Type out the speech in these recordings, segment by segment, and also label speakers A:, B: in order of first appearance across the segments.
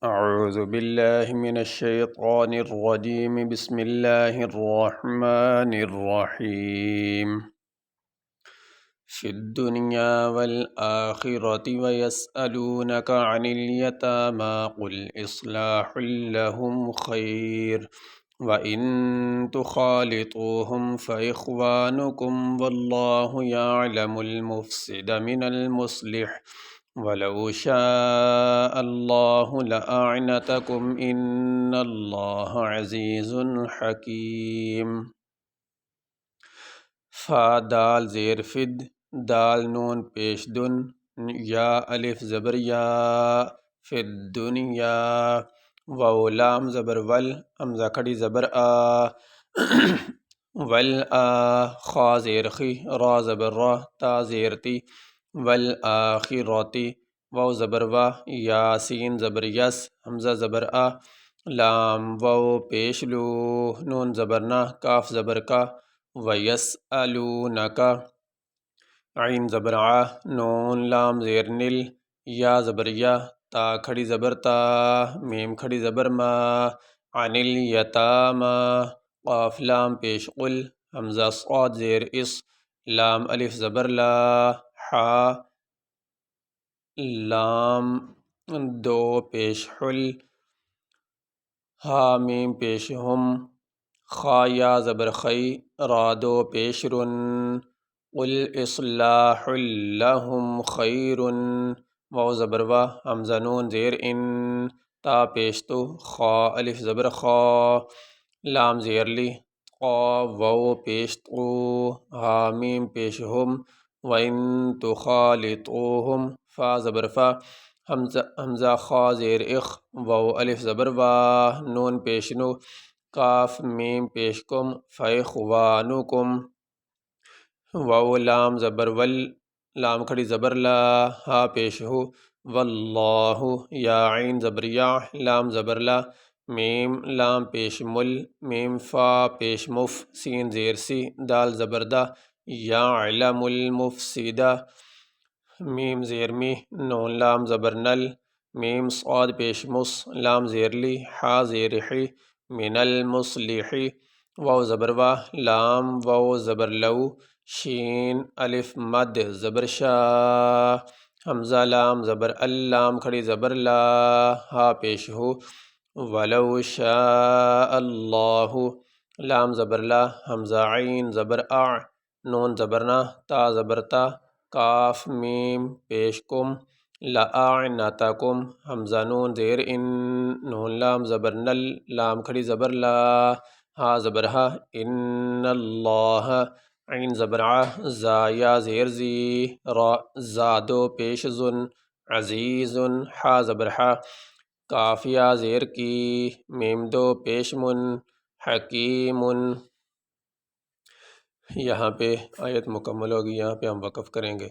A: اعوذ باللہ من الشیطان الرجیم بسم اللہ الرحمن الرحیم فی الدنیا والآخرة ویسألونک عن الیتامی قل اصلاح لهم خیر وَإِن تُخَالِطُوهُمْ فَإِخْوَانُكُمْ وَاللَّهُ يَعْلَمُ الْمُفْسِدَ مِنَ الْمُصْلِحِ وَلَوْ شَاءَ اللَّهُ لَأَعْنَتَكُمْ إِنَّ اللَّهَ عَزِيزٌ حَكِيمٌ۔ فا دال زیر فد، دال نون پیش دن، یا الف زبر یا، فد دنیا، واو لام زبر ول، حمزہ کھڑی زبر آ، ول آ، خا زیر خی، را زبر را، تا زیر تی، والآخرتی، واو زبر وا، یا سین زبر یس، حمزہ زبر آ، لام واو پیش لو، نون زبر نا، کاف زبر کا، ویسألونک، عین زبر ع، نون لام زیر نل، یا زبر یا، تا کھڑی زبر تا، میم کھڑی زبر ما، عن الیتامی، قاف لام پیش قل، حمزہ صاد زیر اس، لام الف زبر لا، حا لام دو پیش حل، ہا میم پیش ہم، خا یا زبر خی، را دو پیش رن، قل اصلاح لهم خیر، واو زبر وا، حمزہ نون زیر ان، تا پیش تو، خا الف زبر خا، لام زیر لی، قا واو پیش تو، ہا میم پیش ہم، وَإِن تُخَالِطُوهُمْ، فا زبر فا، حمزہ خا زیر اخ، واو الف زبر وا، نون پیش نو، کاف میم پیش کم، فَإِخْوَانُكُمْ، واو لام زبر ول، لام کھڑی زبر لا، ہا پیش ہو، واللہ، یا عین زبر یا، لام زبر لا، میم لام پیش مل، میم فا پیش مف، سین زیر سی، دال زبر دا، یعلم المفسد، میم زیر می، نون لام زبر نل، میم صاد پیش مس، لام زیر لی، حا زیر حی، من المصلح، واو زبر وا، لام واو زبر لو، شین الف مد زبر شا، حمزہ لام زبر ال، لام کھڑی زبر لا، ہا پیش ہو، ولو شاء اللہ، لام زبر لا، حمزہ عین زبر اع، نون زبر نا، تا زبر تا، کاف میم پیش کم، لأعنتکم، حمزہ نون زیر ان، نون لام زبر نل، لام کھڑی زبر لا، ہا زبر ہا، ان اللہ، عین زبر ع، زا یا زیر زی، را زا دو پیش زن، عزیز، حا زبر حا، کاف یا زیر کی، میم دو پیش من، حکیم۔ یہاں پہ آیت مکمل ہوگی، یہاں پہ ہم وقف کریں گے۔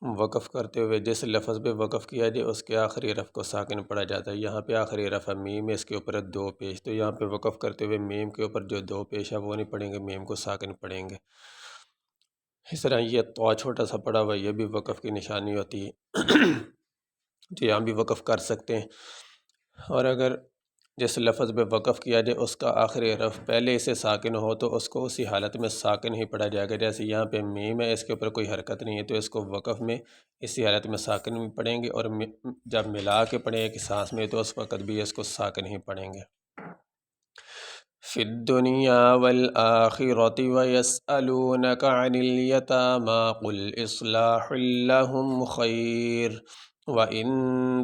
A: وقف کرتے ہوئے جس لفظ پہ وقف کیا جائے اس کے آخری حرف کو ساکن پڑھا جاتا ہے۔ یہاں پہ آخری حرف ہے میم، اس کے اوپر ہے دو پیش، تو یہاں پہ وقف کرتے ہوئے میم کے اوپر جو دو پیش ہے وہ نہیں پڑھیں گے، میم کو ساکن پڑھیں گے۔ اس طرح یہ تو چھوٹا سا پڑھا ہوا، یہ بھی وقف کی نشانی ہوتی ہے، تو یہاں بھی وقف کر سکتے ہیں۔ اور اگر جس لفظ پہ وقف کیا جائے اس کا آخری حرف پہلے اسے ساکن ہو تو اس کو اسی حالت میں ساکن ہی پڑھا جائے گا۔ جیسے یہاں پہ میم ہے، اس کے اوپر کوئی حرکت نہیں ہے، تو اس کو وقف میں اسی حالت میں ساکن بھی پڑھیں گے، اور جب ملا کے پڑھیں ایک سانس میں تو اس وقت بھی اس کو ساکن ہی پڑھیں گے۔ فی الدنیا والآخرة ویسألونک عن الیتامی قل اصلاح لهم خیر وَإِن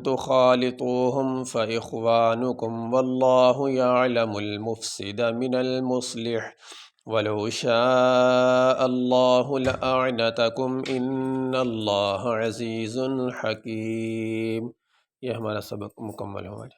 A: تُخَالِطُوهُمْ فَإِخْوَانُكُمْ وَاللَّهُ يَعْلَمُ الْمُفْسِدَ مِنَ الْمُصْلِحِ وَلَوْ شَاءَ اللَّهُ لَأَعْنَتَكُمْ إِنَّ اللَّهَ عَزِيزٌ حَكِيمٌ۔ یہ ہمارا سبق مکمل ہوا۔